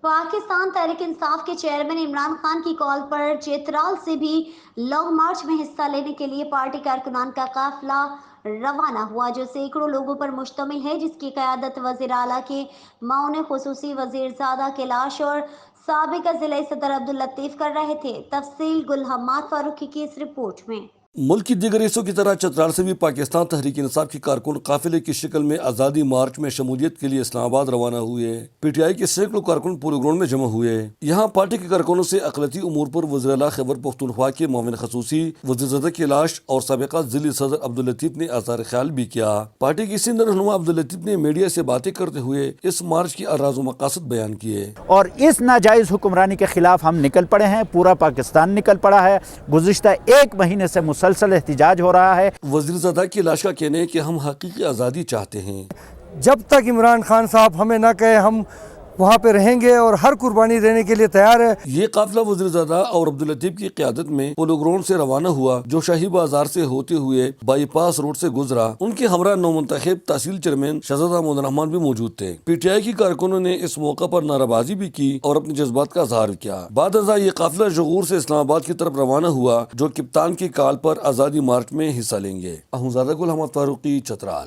पाकिस्तान तहरीक इंसाफ के चेयरमैन इमरान खान की कॉल पर चेतराल से भी लॉन्ग मार्च में हिस्सा लेने के लिए पार्टी कारकुनान का काफिला रवाना हुआ, जो सैकड़ों लोगों पर मुश्तमिल है, जिसकी क़यादत वज़ीर आला के माउन खुसूसी वज़ीरज़ादा कैलाश और साबिक़ ज़िला सदर अब्दुल लतीफ़ कर रहे थे। तफसील गुल हम्माद फारूकी की इस रिपोर्ट में। मुल्क की दीगर हिस्सों की तरह चतराल से भी पाकिस्तान तहरीक इंसाफ की कारकुन काफिले की शक्ल में आज़ादी मार्च में शमूलियत के लिए इस्लामाबाद रवाना हुए। पीटीआई के सैकड़ों कारकुन पोलो ग्राउंड में जमा हुए। यहाँ पार्टी के कारकुनों से अक़लियती उमूर पर वज़ीर आला खैबर पख्तूनख्वा के मामून ख़ुसूसी वज़ीरज़ादा कैलाश और साबिक़ा ज़िला सदर अब्दुल लतीफ़ ने आज़ार ख्याल भी किया। पार्टी की सीनियर रहनुमा अब्दुल लतीफ़ ने मीडिया से बातें करते हुए इस मार्च की अराज़ व मक़ासद बयान किए। और इस नाजायज़ हुक्मरानी के खिलाफ हम निकल पड़े हैं, पूरा पाकिस्तान निकल पड़ा है। गुज़िश्ता एक महीने से मुसलसल एहतिजाज हो रहा है। वज़ीरज़ादा कैलाश का कहना है कि हम हकीकी आज़ादी चाहते हैं। जब तक इमरान खान साहब हमें ना कहे, हम वहाँ पे रहेंगे और हर कुर्बानी देने के लिए तैयार है। ये काफिला वज़ीरज़ादा और अब्दुल लतीफ़ की क़यादत में पोलो ग्राउंड से रवाना हुआ, जो शाही बाजार से होते हुए बाईपास रोड से गुजरा। उनके हमरा नौमुंतखब तहसील चेयरमैन शहजाद अहमद रहमान भी मौजूद थे। पीटीआई की कारकुनों ने इस मौका पर नाराबाजी भी की और अपने जज्बात का इज़हार किया। बाद अज़ा ये काफिला शगूर से इस्लामाबाद की तरफ रवाना हुआ, जो कप्तान की कॉल पर आज़ादी मार्च में हिस्सा लेंगे। अहमद गुल हम्माद फारूकी, चतराल।